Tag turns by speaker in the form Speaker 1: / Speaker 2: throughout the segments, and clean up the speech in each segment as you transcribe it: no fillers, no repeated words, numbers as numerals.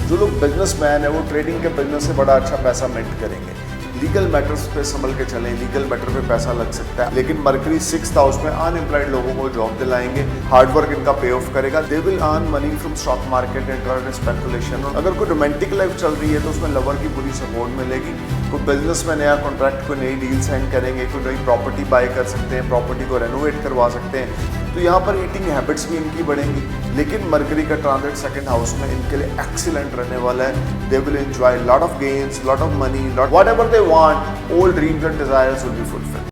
Speaker 1: जो लोग बिजनेसमैन है वो ट्रेडिंग के बिजनेस से बड़ा अच्छा पैसा मेक करेंगे। लीगल मैटर्स पे संभल के चलें, लीगल मैटर पे पैसा लग सकता है, लेकिन मरकरी 6th हाउस में अनएम्प्लॉयड लोगों को जॉब दिलाएंगे, हार्डवर्क इनका पे ऑफ करेगा, they will earn money from stock market and current speculation. अगर कोई रोमांटिक लाइफ चल रही है तो उसमें लवर की पूरी सपोर्ट मिलेगी। कोई बिजनेस में नया कॉन्ट्रैक्ट, कोई नई डील साइन करेंगे, कोई नई प्रॉपर्टी बाय कर सकते हैं, प्रॉपर्टी को रेनोवेट करवा सकते हैं, तो यहाँ पर ईटिंग हैबिट्स भी इनकी बढ़ेंगी। लेकिन मरकरी का ट्रांजिट 2nd हाउस में इनके लिए एक्सीलेंट रहने वाला है। They will enjoy lot of gains, lot of money, whatever they want, all dreams and desires will be fulfilled.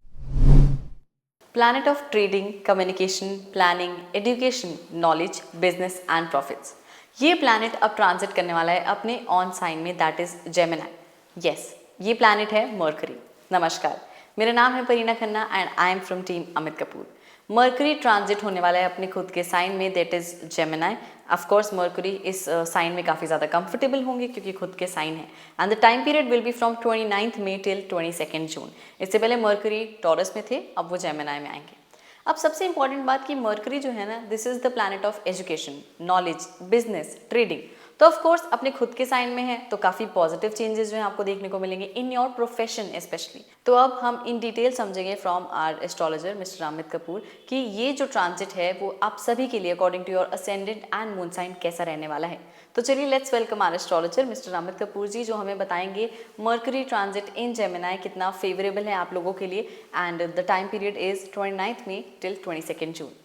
Speaker 2: Planet of trading, communication, planning, education, knowledge, business and profits. ये planet अब transit करने वाला है अपने own sign में, that is Gemini. Yes, ये planet है Mercury. नमस्कार, मेरा नाम है Parina Khanna and I am from team Amit Kapoor. Mercury transit होने वाला है अपने खुद के साइन में, that is Gemini. Of course Mercury इस साइन में काफ़ी ज़्यादा कंफर्टेबल होंगे क्योंकि खुद के साइन है। And the time period will be from 29th May till 22nd June। इससे पहले मरकरी टॉरस में थे, अब वो जेमिनी में आएंगे। अब सबसे इंपॉर्टेंट बात कि मरकरी जो है ना, this is the planet of education, knowledge, business, trading. तो ऑफ कोर्स अपने खुद के साइन में है तो काफ़ी पॉजिटिव चेंजेस जो हैं आपको देखने को मिलेंगे इन योर प्रोफेशन स्पेशली। तो अब हम इन डिटेल समझेंगे from our astrologer mister Amit Kapoor कि ये जो ट्रांजिट है वो आप सभी के लिए according to your ascendant and moon sign कैसा रहने वाला है। तो चलिए let's welcome our astrologer mister Amit Kapoor ji, जो हमें बताएंगे मरकरी ट्रांजिट इन जेमिनी कितना फेवरेबल है आप लोगों के लिए। And the time period is 29th May till 22nd June।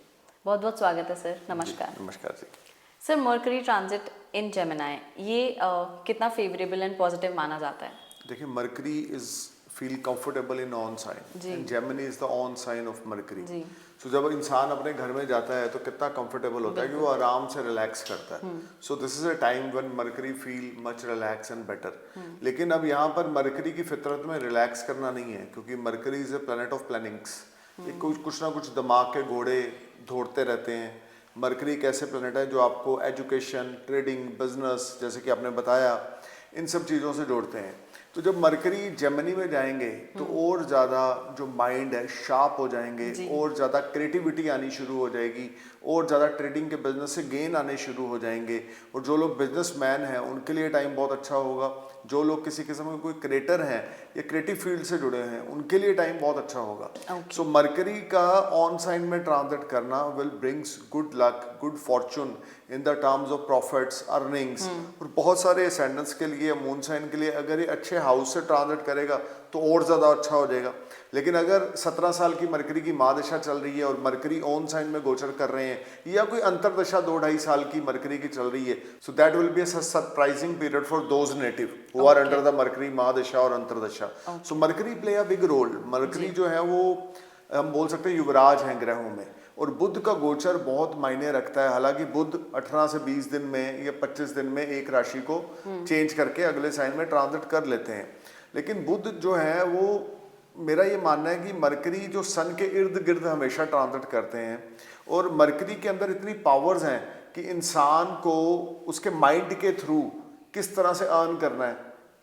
Speaker 2: बहुत बहुत स्वागत है सर, नमस्कार।
Speaker 1: नमस्कार जी।
Speaker 2: Sir, Mercury transit in Gemini ये कितना फेवरेबल एंड पॉजिटिव माना जाता है?
Speaker 1: देखिए, Mercury is feel comfortable in own sign and Gemini is the own sign of Mercury. So जब इंसान अपने घर में जाता है तो कितना कंफर्टेबल होता है कि वो आराम से रिलैक्स करता है। So this is a time when mercury feel much relax and better. लेकिन अब यहाँ पर मरकरी की फितरत में रिलैक्स करना नहीं है, क्योंकि mercury is a planet of plannings. कुछ ना कुछ दिमाग के घोड़े दौड़ते रहते हैं। मरकरी एक ऐसे प्लैनेट है जो आपको एजुकेशन, ट्रेडिंग, बिजनेस, जैसे कि आपने बताया, इन सब चीज़ों से जोड़ते हैं। तो जब मरकरी जेमिनी में जाएंगे तो और ज़्यादा जो माइंड है शार्प हो जाएंगे, और ज़्यादा क्रिएटिविटी आनी शुरू हो जाएगी, और ज़्यादा ट्रेडिंग के बिजनेस से गेन आने शुरू हो जाएंगे। और जो लोग बिजनेसमैन हैं उनके लिए टाइम बहुत अच्छा होगा। जो लोग किसी किस्म के कोई क्रिएटर हैं या क्रिएटिव फील्ड से जुड़े हैं उनके लिए टाइम बहुत अच्छा होगा। सो मरकरी का ऑन साइन में ट्रांजिट करना will brings good luck, good Fortune in the terms of profits, earnings. और बहुत सारे असेंडेंट्स के लिए, मून साइन के लिए अगर ये अच्छे हाउस से ट्रांजिट करेगा तो और ज़्यादा अच्छा हो जाएगा। लेकिन अगर 17 साल की मरकरी की महादशा चल रही है और मरकरी ऑन साइन में गोचर कर रहे हैं, या कोई अंतरदशा 2-2.5 साल की मरकरी की चल रही है, so that will be a surprising period for those native who are under the Mercury महादशा और अंतरदशा। So Mercury play a big role. Mercury जो है वो हम बोल सकते हैं युवराज हैं ग्रहों में, और बुध का गोचर बहुत मायने रखता है। हालांकि बुध 18 से 20 दिन में या 25 दिन में एक राशि को चेंज करके अगले साइन में ट्रांजिट कर लेते हैं, लेकिन बुध जो है वो, मेरा ये मानना है कि मरकरी जो सन के इर्द गिर्द हमेशा ट्रांजिट करते हैं, और मरकरी के अंदर इतनी पावर्स हैं कि इंसान को उसके माइंड के थ्रू किस तरह से अर्न करना है,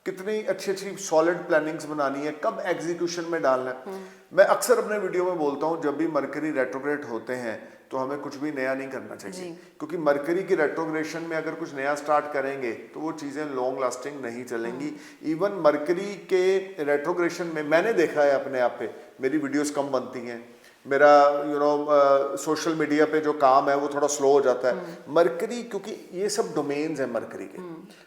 Speaker 1: कितनी अच्छी अच्छी सॉलिड प्लानिंग्स बनानी है, कब एग्जीक्यूशन में डालना है। मैं अक्सर अपने वीडियो में बोलता हूँ, जब भी मरकरी रेट्रोग्रेड होते हैं तो हमें कुछ भी नया नहीं करना चाहिए, क्योंकि मरकरी की रेट्रोग्रेशन में अगर कुछ नया स्टार्ट करेंगे तो वो चीज़ें लॉन्ग लास्टिंग नहीं चलेंगी। इवन मरकरी के रेट्रोग्रेशन में मैंने देखा है अपने आप पे, मेरी वीडियोस कम बनती हैं, मेरा सोशल मीडिया पे जो काम है वो थोड़ा स्लो हो जाता है। मरकरी, क्योंकि ये सब डोमेन्स हैं मरकरी के,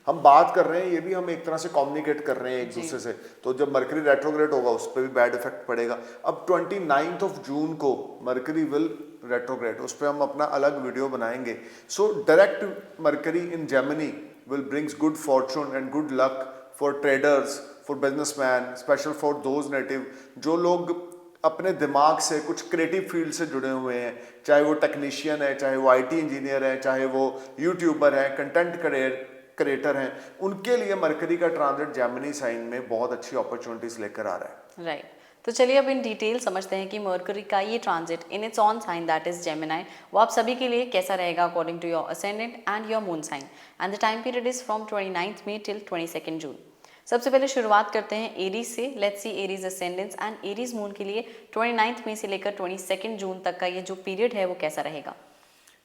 Speaker 1: हम बात कर रहे हैं, ये भी हम एक तरह से कम्युनिकेट कर रहे हैं एक दूसरे से, तो जब मरकरी रेट्रोग्रेड होगा उस पर भी बैड इफेक्ट पड़ेगा। अब 29th June को मरकरी विल रेट्रोग्रेड, उस पर हम अपना अलग वीडियो बनाएंगे। So direct mercury in Gemini will brings good Fortune and good luck for traders, for businessman, special for those native जो लोग अपने दिमाग से कुछ क्रिएटिव फील्ड से जुड़े हुए हैं, चाहे वो टेक्नीशियन है, चाहे वो आईटी इंजीनियर है, चाहे वो यूट्यूबर है, कंटेंट क्रिएटर हैं, उनके लिए मरकरी का ट्रांजिट जेमिनी साइन में बहुत अच्छी अपॉर्चुनिटीज लेकर आ रहा है।
Speaker 2: राइट, तो चलिए अब इन डिटेल समझते हैं कि मरकरी का ये transit in its own sign that is Gemini वो आप सभी के लिए कैसा रहेगा according to your ascendant and your moon sign. And the time period is from 29th May till 22nd June। सबसे पहले शुरुआत करते हैं एरीज से। Let's see Aries ascendants and Aries moon के लिए 29th May से लेकर 22nd June तक का ये जो पीरियड है वो कैसा रहेगा।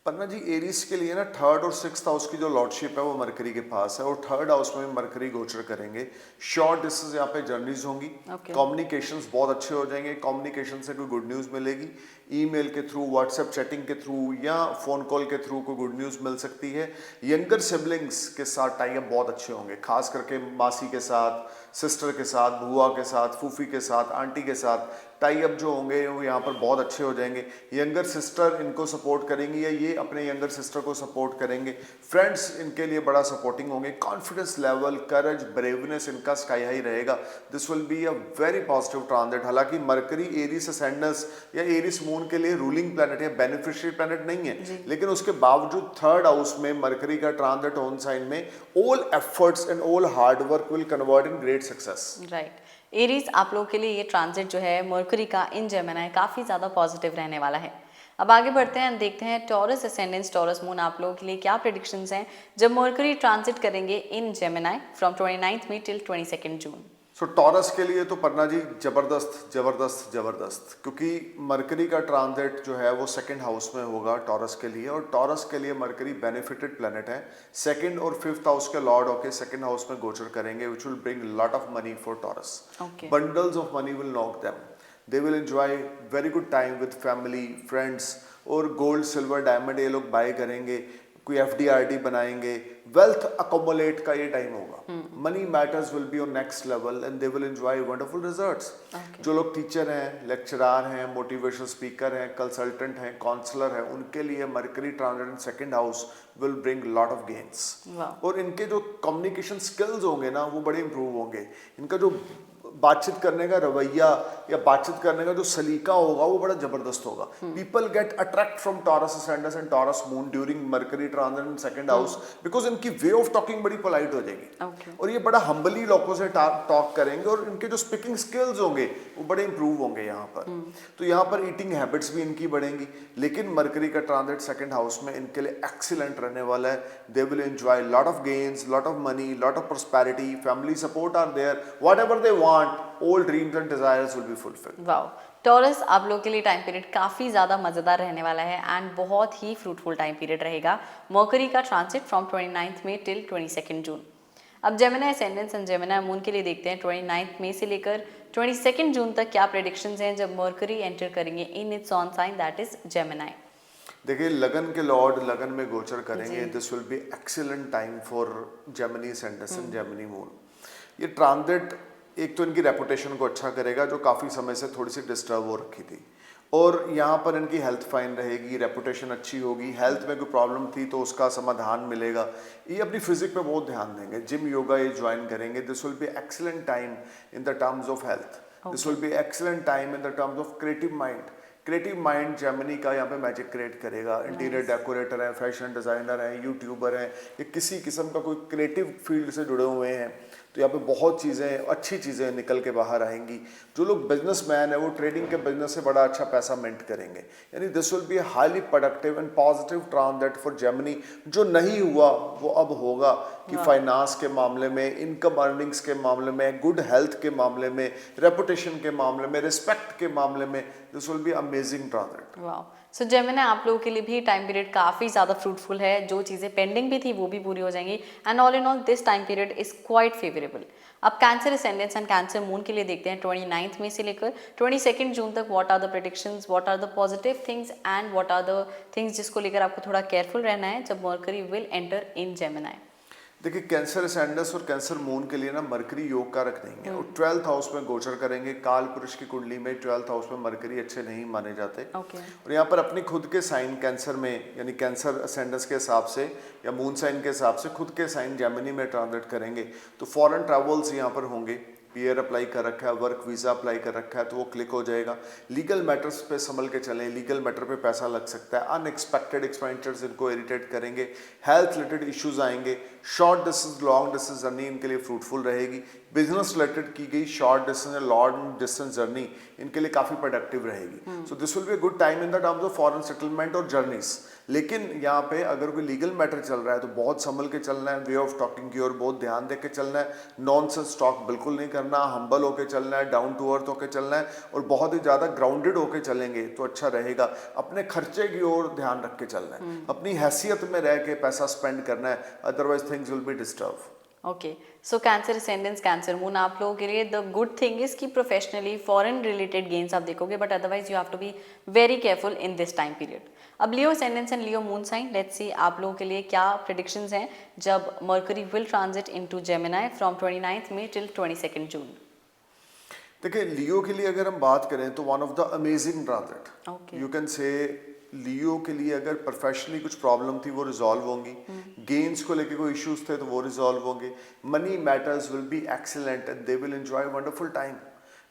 Speaker 1: पन्ना जी, एरीज के लिए ना थर्ड और सिक्स्थ हाउस की जो लॉर्डशिप है वो मरकरी के पास है, और थर्ड हाउस में मरकरी गोचर करेंगे। शॉर्ट डिस्टेंस यहाँ पे जर्नीज होंगी, कम्युनिकेशंस बहुत अच्छे हो जाएंगे, कम्युनिकेशन से कोई गुड न्यूज़ मिलेगी, ईमेल के थ्रू, व्हाट्सएप चैटिंग के थ्रू या फ़ोन कॉल के थ्रू कोई गुड न्यूज़ मिल सकती है। यंगर सिबलिंग्स के साथ टाई अप बहुत अच्छे होंगे, खास करके मासी के साथ, सिस्टर के साथ, बुआ के साथ, फूफी के साथ, आंटी के साथ टाई अप जो होंगे वो यहाँ पर बहुत अच्छे हो जाएंगे। यंगर सिस्टर इनको सपोर्ट करेंगी या ये अपने यंगर सिस्टर को सपोर्ट करेंगे। फ्रेंड्स इनके लिए बड़ा सपोर्टिंग होंगे। कॉन्फिडेंस लेवल, करेज, ब्रेवनेस इनका स्काई हाई रहेगा। This will be a very positive transit. हालांकि मरकरी एरीज असेंडेंस या एरीज मून के लिए रूलिंग प्लैनेट या बेनिफिशियरी प्लैनेट नहीं है, लेकिन उसके बावजूद थर्ड हाउस में मरकरी का ट्रांजिट ऑन साइन में all efforts and all hard work will convert in great success.
Speaker 2: Right. Aries आप लोगों के लिए ये ट्रांजिट जो है मरकरी का इन जेमिनी काफ़ी ज़्यादा पॉजिटिव रहने वाला है। अब आगे बढ़ते हैं, देखते हैं टॉरस असेंडेंस, टॉरस मून आप लोगों के लिए क्या प्रेडिक्शंस हैं जब मरकरी ट्रांजिट करेंगे इन जेमिनी फ्रॉम 29 मई टिल 22 जून।
Speaker 1: सो टॉरस के लिए तो पन्ना जी जबरदस्त जबरदस्त जबरदस्त, क्योंकि मरकरी का ट्रांजिट जो है वो सेकंड हाउस में होगा टॉरस के लिए, और टॉरस के लिए मरकरी बेनिफिटेड प्लेनेट है। सेकंड और फिफ्थ हाउस के लॉर्ड होके सेकंड हाउस में गोचर करेंगे, which will bring lot of money for taurus. Bundles of money will knock them, they will enjoy very good time with family, friends, और gold, silver, diamond ये लोग bye करेंगे, कोई FD/RD बनाएंगे। वेल्थ अकोमुलेट का ये टाइम होगा। Money matters will be on next level and they will enjoy wonderful results. जो लोग टीचर हैं, लेक्चरार हैं, मोटिवेशनल स्पीकर हैं, कंसल्टेंट हैं, काउंसलर हैं, उनके लिए mercury transit in second house will bring lot of gains. और इनके जो कम्युनिकेशन स्किल्स होंगे ना वो बड़े इंप्रूव होंगे। इनका जो बातचीत करने का रवैया या बातचीत करने का जो सलीका होगा वो बड़ा जबरदस्त होगा। People get attract from taurus ascendants and taurus moon during mercury transit in second house, because इनकी वे ऑफ टॉकिंग बड़ी पोलाइट हो जाएगी। और ये बड़ा हम्बली लोगों से टॉक करेंगे, और इनके जो स्पीकिंग स्किल्स होंगे वो बड़े इंप्रूव होंगे यहाँ पर। तो यहाँ पर ईटिंग हैबिट्स भी इनकी बढ़ेंगी। लेकिन मरकरी का ट्रांजिट सेकंड हाउस में इनके लिए एक्सीलेंट रहने वाला है। They will enjoy lot of gains, lot of money, lot of prosperity, family support are there, whatever they want, all dreams and desires will be fulfilled.
Speaker 2: Wow, Taurus आप लोग के लिए टाइम पीरियड काफ़ी ज़्यादा मज़ेदार रहने वाला है एंड बहुत ही फ्रूटफुल टाइम पीरियड रहेगा मरकरी का ट्रांजिट फ्रॉम 29 मई टिल 22 जून। अब Gemini ascendants and Gemini moon के लिए देखते हैं 29 मई से लेकर 22 जून तक क्या प्रेडिक्शंस हैं जब मरकरी एंटर करेंगे in its own sign that is Gemini.
Speaker 1: देखिए, लगन के लॉर्ड लगन में गोचर करेंगे। This will be excellent time for Gemini ascendants and Gemini moon. ये ट्रांजिट एक तो इनकी रेपुटेशन को अच्छा करेगा, जो काफ़ी समय से थोड़ी सी डिस्टर्ब हो रखी थी, और यहाँ पर इनकी हेल्थ फाइन रहेगी, रेपुटेशन अच्छी होगी। हेल्थ में कोई प्रॉब्लम थी तो उसका समाधान मिलेगा। ये अपनी फिजिक पे बहुत ध्यान देंगे, जिम योगा ये ज्वाइन करेंगे। This will be excellent time in the terms of health. This will be excellent time in the terms of creative mind. Creative mind Gemini का यहाँ पे मैजिक क्रिएट करेगा। इंटीरियर डेकोरेटर हैं, फैशन डिज़ाइनर हैं, YouTuber हैं, या किसी किस्म का कोई क्रिएटिव फील्ड से जुड़े हुए हैं, तो यहाँ पे बहुत चीज़ें, अच्छी चीज़ें निकल के बाहर आएंगी। जो लोग बिजनेसमैन है वो ट्रेडिंग के बिजनेस से बड़ा अच्छा पैसा मिंट करेंगे। यानी this will be highly productive and positive transit for Gemini. जो नहीं हुआ वो अब होगा, कि फाइनेंस के मामले में, इनकम अर्निंग्स के मामले में, गुड हेल्थ के मामले में, रेपुटेशन के मामले में, रिस्पेक्ट के मामले में, this will be amazing transit.
Speaker 2: वाह, सो जेमिनी आप लोगों के लिए भी टाइम पीरियड काफ़ी ज़्यादा फ्रूटफुल है। जो चीज़ें पेंडिंग भी थी वो भी पूरी हो जाएंगी and all in all this time period is quite favourable. अब Cancer ascendance and Cancer moon के लिए देखते हैं 29 मई से लेकर 22 जून तक what are the predictions, what are the positive things and what are the things जिसको लेकर आपको थोड़ा केयरफुल रहना है जब Mercury will enter in Gemini.
Speaker 1: देखिए, कैंसर असेंडेंस और कैंसर मून के लिए ना मरकरी योग कारक नहीं है, और 12th हाउस में गोचर करेंगे। काल पुरुष की कुंडली में 12th हाउस में मरकरी अच्छे नहीं माने जाते। और यहाँ पर अपनी खुद के साइन कैंसर में, यानी कैंसर असेंडेंस के हिसाब से या मून साइन के हिसाब से खुद के साइन जेमिनी में ट्रांजिट करेंगे, तो फॉरेन ट्रैवल्स यहाँ पर होंगे। पीआर अप्लाई कर रखा है, वर्क वीज़ा अप्लाई कर रखा है, तो वो क्लिक हो जाएगा। लीगल मैटर्स पे संभल के चलें, लीगल मैटर पे पैसा लग सकता है। अनएक्सपेक्टेड एक्सपेंडिचर्स इनको इरिटेट करेंगे। हेल्थ रिलेटेड इश्यूज आएंगे। Short distance, long distance journey इनके लिए फ्रूटफुल रहेगी। बिजनेस रिलेटेड की गई शॉर्ट डिस्टेंस या लॉन्ग डिस्टेंस जर्नी इनके लिए काफ़ी प्रोडक्टिव रहेगी। सो this will be a good time in the terms of foreign settlement और जर्नीज। लेकिन यहाँ पे अगर कोई लीगल मैटर चल रहा है तो बहुत संभल के चलना है, वे ऑफ टॉकिंग की ओर बहुत ध्यान दे के चलना है, नॉनसेंस टॉक बिल्कुल नहीं करना, हम्बल होके चलना है, डाउन टू अर्थ होके चलना है और बहुत ही ज़्यादा ग्राउंडेड होके चलेंगे तो अच्छा रहेगा। अपने खर्चे की ओर ध्यान रख के चलना है, अपनी हैसियत में रह के पैसा स्पेंड करना है, otherwise things will be disturb.
Speaker 2: Okay, so Cancer ascendance, Cancer moon, आप लोगों के लिए द गुड थिंग इज कि प्रोफेशनली फॉरेन रिलेटेड गेन्स आप देखोगे, but otherwise you have to be very careful in this time period. अब Leo ascendance and Leo moon sign, let's see आप लोगों के लिए क्या प्रेडिक्शंस हैं जब Mercury will transit into Gemini from 29th मई टिल 22nd जून।
Speaker 1: देखिए लियो के लिए अगर हम बात करें तो one of the amazing transit,
Speaker 2: Okay.
Speaker 1: You can say Leo के लिए अगर प्रोफेशनली कुछ प्रॉब्लम थी वो रिजॉल्व होंगी, गेन्स को लेके कोई इश्यूज थे तो वो रिजॉल्व होंगे, money matters will be excellent and they will enjoy wonderful time.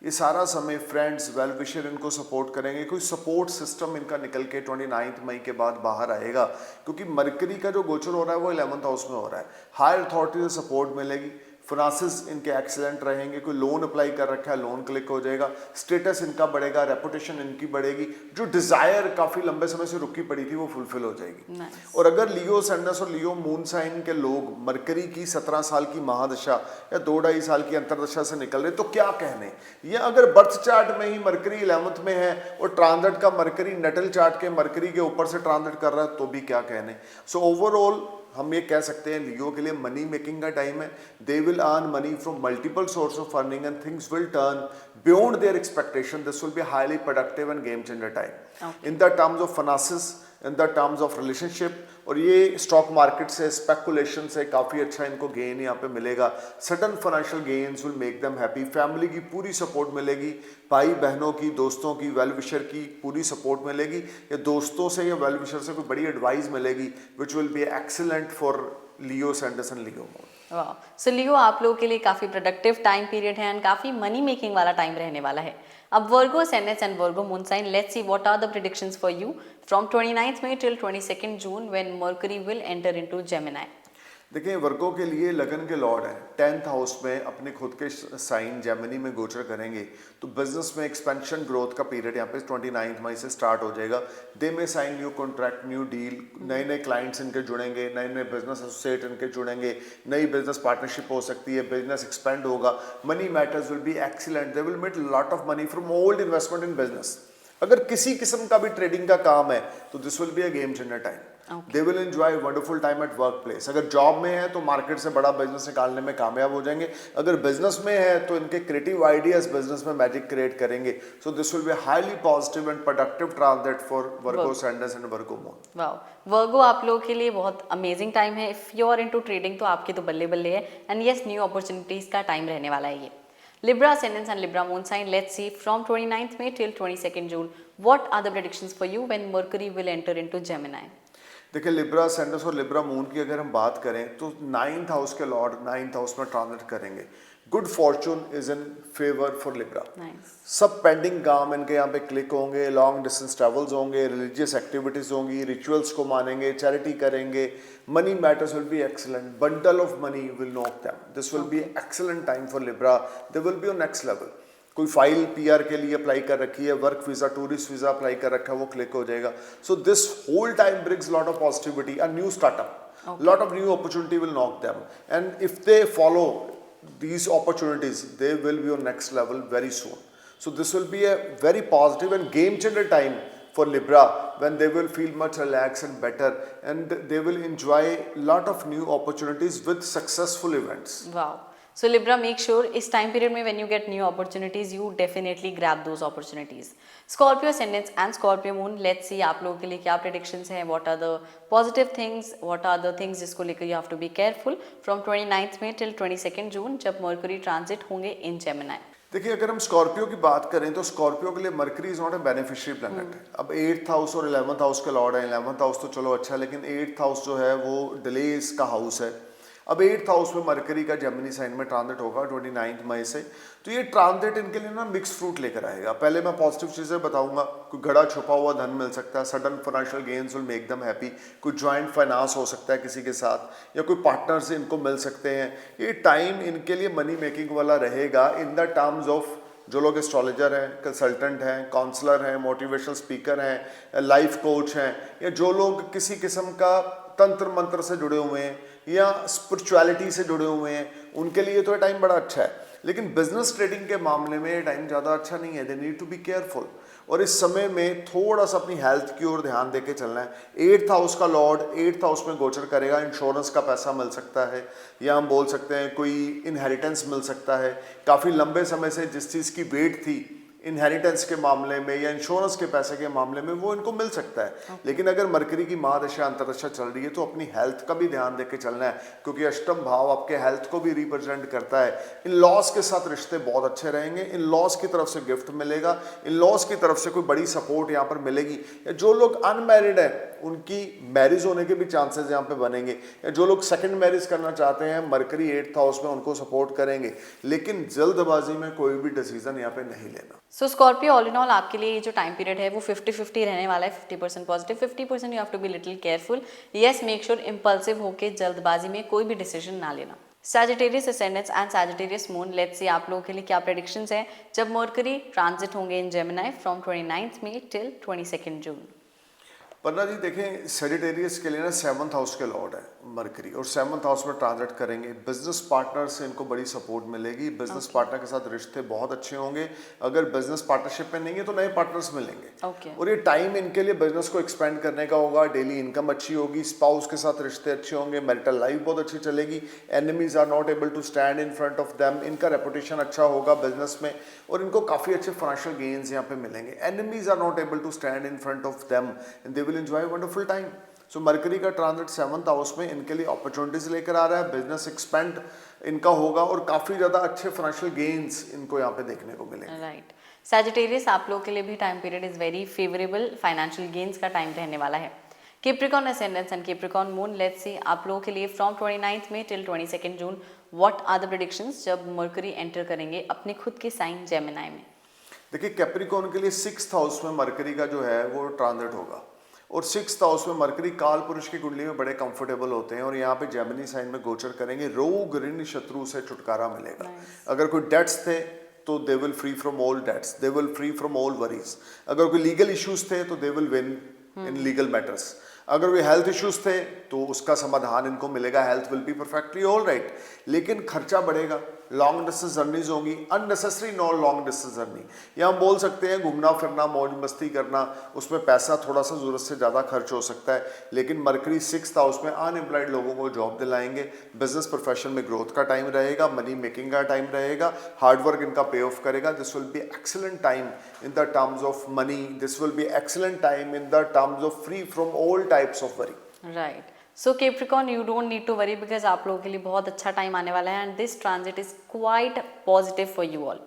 Speaker 1: ये सारा समय फ्रेंड्स वेल विशर इनको सपोर्ट करेंगे, कोई सपोर्ट सिस्टम इनका निकल के 29 मई के बाद बाहर आएगा, क्योंकि मरकरी का जो गोचर हो रहा है वो 11th हाउस में हो रहा है। हायर अथॉरिटी से सपोर्ट मिलेगी, फाइनेंसेस इनके एक्सीलेंट रहेंगे, कोई लोन अप्लाई कर रखा है लोन क्लिक हो जाएगा, स्टेटस इनका बढ़ेगा, रेपुटेशन इनकी बढ़ेगी, जो डिजायर काफी लंबे समय से रुकी पड़ी थी वो फुलफिल हो जाएगी।
Speaker 2: Nice.
Speaker 1: और अगर लियो असेंडेंस और लियो मून साइन के लोग मरकरी की 17 साल की महादशा या 2-2.5 साल की अंतरदशा से निकल रहे तो क्या कहने, या अगर बर्थ चार्ट में ही मरकरी 11th में है और ट्रांजिट का मरकरी नटल चार्ट के मरकरी के ऊपर से ट्रांजिट कर रहा है तो भी क्या कहने। सो ओवरऑल हम ये कह सकते हैं लियो के लिए मनी मेकिंग का टाइम है। They will earn money from multiple source of earning and things will turn beyond their expectation. This will be highly productive end game changer time in the terms of finances, in the terms of relationship. और ये stock market से, speculation से काफ़ी अच्छा इनको gain यहाँ पे मिलेगा। Sudden financial gains will make them happy. Family की पूरी सपोर्ट मिलेगी, भाई बहनों की, दोस्तों की, वेल विशर की पूरी सपोर्ट मिलेगी, या दोस्तों से या वेल विशर से कोई बड़ी एडवाइस मिलेगी which will be excellent for Leo ascendance and Leo moon.
Speaker 2: वाह, सो लियो आप लोगों के लिए काफी प्रोडक्टिव टाइम पीरियड है एंड काफी मनी मेकिंग वाला टाइम रहने वाला है। अब Virgo ascendance and Virgo moon sign, let's see what are the predictions for you from 29th मई till 22nd June when Mercury will enter into Gemini.
Speaker 1: देखिए Virgo के लिए लगन के लॉर्ड है, 10th हाउस में अपने खुद के साइन जेमिनी में गोचर करेंगे तो बिजनेस में एक्सपेंशन ग्रोथ का पीरियड यहाँ पे 29 मई से स्टार्ट हो जाएगा। They may sign new contract, new deal, नए नए क्लाइंट्स इनके जुड़ेंगे, नए नए बिजनेस एसोसिएट इनके जुड़ेंगे, नई बिजनेस पार्टनरशिप हो सकती है, बिजनेस एक्सपेंड होगा, money matters will be excellent, they will make lot of money from old investment in business. अगर किसी किस्म का भी ट्रेडिंग का काम है तो this will be a game changer time. They will enjoy wonderful time at work place. अगर जॉब में है तो मार्केट से बड़ा बिजनेस निकालने में कामयाब हो जाएंगे, अगर बिजनेस में है तो इनके क्रिएटिव आइडियाज बिजनेस में मैजिक क्रिएट करेंगे। So this will be highly positive and productive transit for Virgo ascendance and Virgo moon.
Speaker 2: Wow, Virgo आप लोगों के लिए बहुत अमेजिंग टाइम है। If you are into trading तो आपके तो बल्ले बल्ले है एंड यस, न्यू अपॉर्चुनिटीज का टाइम रहने वाला है ये। Libra ascendants and Libra moon sign, let's see from 29th May till 22nd June, what are the predictions for you when Mercury will enter into Gemini?
Speaker 1: देखिए Libra ascendants और Libra moon की अगर हम बात करें तो 9th हाउस के Lord 9th house में ट्रांजिट करेंगे। Good Fortune is in favour for Libra. सब पेंडिंग काम इनके यहाँ पे क्लिक होंगे, लॉन्ग डिस्टेंस ट्रेवल्स होंगे, रिलीजियस एक्टिविटीज होंगी, रिचुअल्स को मानेंगे, चैरिटी करेंगे, money matters will be excellent, bundle of money will knock them. This will be excellent time for Libra. They will be on next level. कोई file PR के लिए apply कर रखी है, work visa, tourist visa apply कर रखा है, वो क्लिक हो जाएगा। So this whole time brings lot of positivity, a new startup, lot of new opportunity will knock them and if they follow these opportunities they will be on next level very soon. So this will be a very positive and game changer time for Libra when they will feel much relaxed and better and they will enjoy lot of new opportunities with successful events.
Speaker 2: Wow. So Libra, make sure इस time period में when you get new opportunities, you definitely grab those opportunities. Scorpio ascendants and Scorpio moon, let's see आप लोगों के लिए क्या predictions हैं, what are the positive things, what are the things जिसको लेकर you have to be careful from 29th May till 22nd June जब Mercury transit होंगे in Gemini.
Speaker 1: देखिए अगर हम स्कॉर्पियो की बात करें तो स्कॉर्पियो के लिए mercury is not a beneficiary planet. अब 8th हाउस और 11th हाउस के लॉर्ड है। 11th हाउस तो चलो अच्छा है, लेकिन 8th हाउस जो है वो डिलेस का हाउस है। अब 8th हाउस में मरकरी का जेमिनी साइन में ट्रांजिट होगा 29 मई से। तो ये ट्रांजिट इनके लिए ना मिक्स फ्रूट लेकर आएगा। पहले मैं पॉजिटिव चीज़ें बताऊंगा, कोई घड़ा छुपा हुआ धन मिल सकता है, sudden financial gains will make them happy, कोई जॉइंट फाइनेंस हो सकता है किसी के साथ, या कोई पार्टनर से इनको मिल सकते हैं। ये टाइम इनके लिए मनी मेकिंग वाला रहेगा इन द टर्म्स ऑफ जो लोग एस्ट्रोलॉजर हैं, कंसल्टेंट हैं, काउंसलर हैं, मोटिवेशनल स्पीकर हैं, लाइफ कोच हैं, या जो लोग किसी किस्म का तंत्र मंत्र से जुड़े हुए हैं या स्पिरिचुअलिटी से जुड़े हुए हैं, उनके लिए तो ये टाइम बड़ा अच्छा है। लेकिन बिजनेस ट्रेडिंग के मामले में ये टाइम ज़्यादा अच्छा नहीं है। They need to be careful, और इस समय में थोड़ा सा अपनी हेल्थ की ओर ध्यान देके चलना है। 8th हाउस का लॉर्ड 8th हाउस में गोचर करेगा, इंश्योरेंस का पैसा मिल सकता है, या हम बोल सकते हैं कोई इनहेरिटेंस मिल सकता है। काफ़ी लंबे समय से जिस चीज़ की वेट थी इनहेरिटेंस के मामले में या इंश्योरेंस के पैसे के मामले में, वो इनको मिल सकता है। लेकिन अगर मरकरी की महादशा अंतरदशा चल रही है तो अपनी हेल्थ का भी ध्यान देके चलना है, क्योंकि अष्टम भाव आपके हेल्थ को भी रिप्रेजेंट करता है। इन लॉस के साथ रिश्ते बहुत अच्छे रहेंगे, इन लॉस की तरफ से गिफ्ट मिलेगा, इन लॉस की तरफ से कोई बड़ी सपोर्ट यहाँ पर मिलेगी। या जो लोग अनमैरिड हैं उनकी मैरिज होने के भी चांसेस यहाँ पे बनेंगे, या जो लोग सेकंड मैरिज करना चाहते हैं मरकरी 8th हाउस में उनको सपोर्ट करेंगे। लेकिन जल्दबाजी में कोई भी डिसीजन यहाँ पे नहीं लेना।
Speaker 2: सो स्कॉर्पियो ऑल इन ऑल आपके लिए ये जो टाइम पीरियड है वो 50-50 रहने वाला है। 50% positive, 50% you have to be little careful. Yes, make sure impulsive होके जल्दबाजी में कोई भी डिसीजन ना लेना। Sagittarius ascendants and Sagittarius moon, let's see आप लोगों के लिए क्या प्रेडिक्शंस हैं जब मरकरी ट्रांजिट होंगे इन जेमिनी फ्रॉम 29 मई टिल 22 जून।
Speaker 1: पन्ना जी देखें, सेजिटेरियस के लिए ना 7th हाउस के लॉर्ड है मरकरी, और 7th हाउस में ट्रांजिट करेंगे। बिजनेस पार्टनर से इनको बड़ी सपोर्ट मिलेगी, बिजनेस पार्टनर के साथ रिश्ते बहुत अच्छे होंगे। अगर बिजनेस पार्टनरशिप में नहीं है तो नए पार्टनर्स मिलेंगे। और ये टाइम इनके लिए बिजनेस को एक्सपेंड करने का होगा, डेली इनकम अच्छी होगी, स्पाउस के साथ रिश्ते अच्छे होंगे, मैरिटल लाइफ बहुत अच्छी चलेगी, enemies are not able to stand in front of them, इनका रेपुटेशन अच्छा होगा बिजनेस में, और इनको काफ़ी अच्छे फाइनेंशियल गेन्स यहाँ पे मिलेंगे। Enemies are not able to stand in front of them and they will enjoy wonderful time. So Mercury का ट्रांजिट 7th हाउस में इनके लिए अपॉर्चुनिटीज लेकर आ रहा है, बिजनेस एक्सपेंड इनका होगा, और काफ़ी ज़्यादा अच्छे फाइनेंशियल गेन्स इनको यहाँ पे देखने को मिलेंगे।
Speaker 2: राइट। सैजिटेरियस आप लोग के लिए भी time period is very favourable, financial gains का टाइम रहने वाला है। Capricorn ascendants and Capricorn moon, let's see आप लोगों के लिए फ्रॉम 29 मई टिल 22 जून व्हाट आर द प्रेडिक्शंस जब मरकरी एंटर करेंगे अपने खुद के साइन जेमिनी में।
Speaker 1: देखिए, कैप्रिकॉर्न के लिए 6th हाउस में मरकरी का जो है वो ट्रांजिट होगा, और 6th हाउस में मरकरी काल पुरुष की कुंडली में बड़े कंफर्टेबल होते हैं, और यहाँ पे जेमिनी साइन में गोचर करेंगे। रोग ऋण शत्रु से छुटकारा मिलेगा। अगर कोई डेट्स थे तो they will free from all debts, they will free from all worries. अगर कोई लीगल इश्यूज थे तो they will win in legal matters. अगर कोई हेल्थ इश्यूज थे तो उसका समाधान इनको मिलेगा, health will be perfectly all right. लेकिन खर्चा बढ़ेगा, लॉन्ग डिस्टेंस जर्नीज होंगी, unnecessary non long distance journey, या हम बोल सकते हैं घूमना फिरना मौज मस्ती करना, उसमें पैसा थोड़ा सा जरूरत से ज़्यादा खर्च हो सकता है। लेकिन मरकरी 6th हाउस में अनएम्प्लॉयड लोगों को जॉब दिलाएंगे, बिजनेस प्रोफेशन में ग्रोथ का टाइम रहेगा, मनी मेकिंग का टाइम रहेगा, हार्डवर्क इनका पे ऑफ करेगा। This will be excellent time in the terms of money, this will be excellent time in the terms of free from all types of worry.
Speaker 2: Right. So Capricorn you don't need to worry because आप लोगों के लिए बहुत अच्छा time आने वाला है and this transit is quite positive for you all.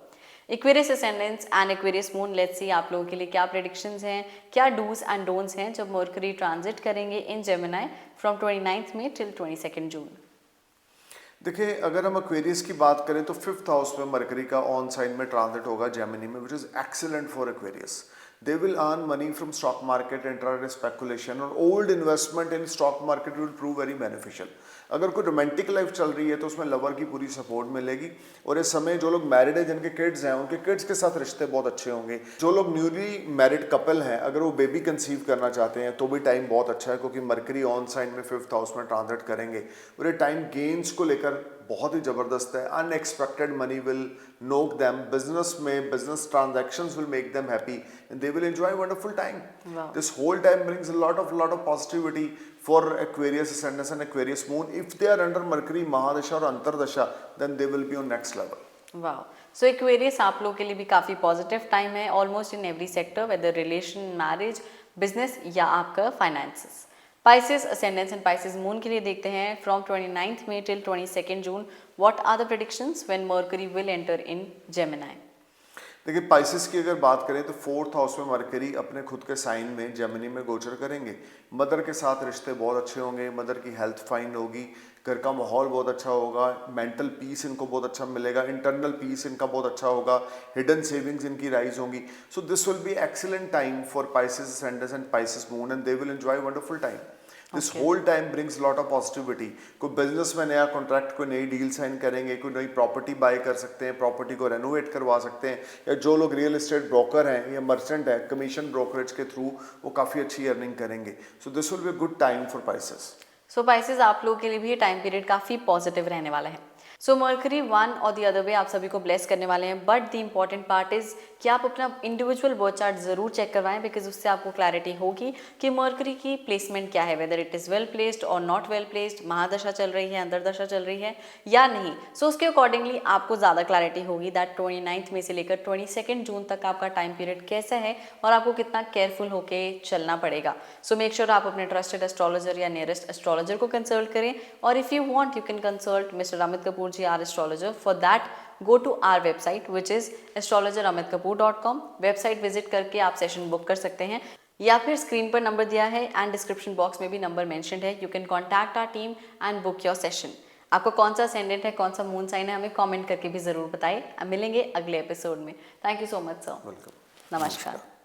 Speaker 2: Aquarius ascendants and Aquarius moon, let's see आप लोगों के लिए क्या प्रेडिक्शंस हैं, क्या डूज एंड डोंट्स हैं जब मरकरी ट्रांजिट करेंगे इन जेमिनी फ्रॉम 29 मई टिल 22 जून।
Speaker 1: देखिए, अगर हम एक्वेरियस की बात करें तो 5th हाउस में मरकरी का ऑन साइन में ट्रांजिट होगा जेमिनी में, which is excellent for Aquarius. They will earn money from stock market, intraday speculation, और old investment in stock market will prove very beneficial. अगर कोई रोमांटिक लाइफ चल रही है तो उसमें लवर की पूरी सपोर्ट मिलेगी, और इस समय जो लोग मैरिड है जिनके किड्स हैं उनके किड्स के साथ रिश्ते बहुत अच्छे होंगे। जो लोग न्यूली मैरिड कपल हैं अगर वो बेबी कंसीव करना चाहते हैं तो भी टाइम बहुत अच्छा है, क्योंकि मरकरी ऑन साइन में 5th हाउस में ट्रांजिट करेंगे, और ये टाइम गेन्स को लेकर बहुत ही जबरदस्त है। Unexpected money will knock them, business में business transactions will make them happy and they will enjoy wonderful time. This whole time brings a lot of positivity for Aquarius ascendants and Aquarius moon. If they are under Mercury Mahadasha or Antardasha, then they will be on next level.
Speaker 2: Wow. So Aquarius आप लोग के लिए भी काफ़ी positive time है almost in every sector, whether relation, marriage, business या आपका finances. Pisces ascendants and Pisces moon के लिए देखते हैं फ्रॉम 29 मई टिल 22 जून what are the predictions when Mercury will enter in Gemini.
Speaker 1: देखिए, पाइसेस की अगर बात करें तो 4th हाउस में मरकरी अपने खुद के साइन में जेमिनी में गोचर करेंगे। मदर के साथ रिश्ते बहुत अच्छे होंगे, मदर की हेल्थ फाइन होगी, घर का माहौल बहुत अच्छा होगा, मेंटल पीस इनको बहुत अच्छा मिलेगा, इंटरनल पीस इनका बहुत अच्छा होगा, हिडन सेविंग्स इनकी राइज होंगी. सो this will be excellent time for Pisces ascendants and Pisces moon, and they will enjoy wonderful time. This
Speaker 2: Okay.
Speaker 1: whole time brings lot of positivity. कोई बिजनेस में नया contract, कोई नई डील साइन करेंगे, कोई नई प्रॉपर्टी बाय कर सकते हैं, प्रॉपर्टी को रेनोवेट करवा सकते हैं, या जो लोग रियल एस्टेट ब्रोकर हैं या मर्चेंट है, कमीशन ब्रोकरेज के थ्रू वो काफ़ी अच्छी अर्निंग करेंगे. So this will be a good time for Pisces.
Speaker 2: So Pisces आप लोगों के लिए भी ये टाइम पीरियड काफ़ी पॉजिटिव रहने वाला है. सो मर्करी वन और द अदर वे आप सभी को ब्लेस करने वाले हैं, but the important part is कि आप अपना इंडिविजुअल बर्थ चार्ट जरूर चेक करवाएं, बिकॉज उससे आपको क्लैरिटी होगी कि मर्करी की प्लेसमेंट क्या है, whether it is well placed और नॉट वेल प्लेस्ड, महादशा चल रही है, अंतरदशा चल रही है या नहीं. सो उसके अकॉर्डिंगली आपको ज़्यादा क्लैरिटी होगी दैट 29 मई से लेकर 22 जून तक आपका टाइम पीरियड कैसा है और आपको कितना केयरफुल होके चलना पड़ेगा. सो मेक श्योर आप अपने ट्रस्टेड एस्ट्रोलॉजर या नियरेस्ट एस्ट्रोलॉजर को कंसल्ट करें, और if you want you can consult mister Amit Kapoor ji, our astrologer. For that go to our website which is astrologeramitkapoor.com. Website visit करके आप सेशन बुक कर सकते हैं, या फिर स्क्रीन पर नंबर दिया है एंड डिस्क्रिप्शन बॉक्स में भी नंबर मेंशन्ड है. You can contact our team and book your session. आपको कौन सा असेंडेंट है, कौन सा मून साइन है, हमें कमेंट करके भी ज़रूर बताइए. मिलेंगे अगले एपिसोड में. Thank you so much sir.
Speaker 1: Welcome.
Speaker 2: नमस्कार.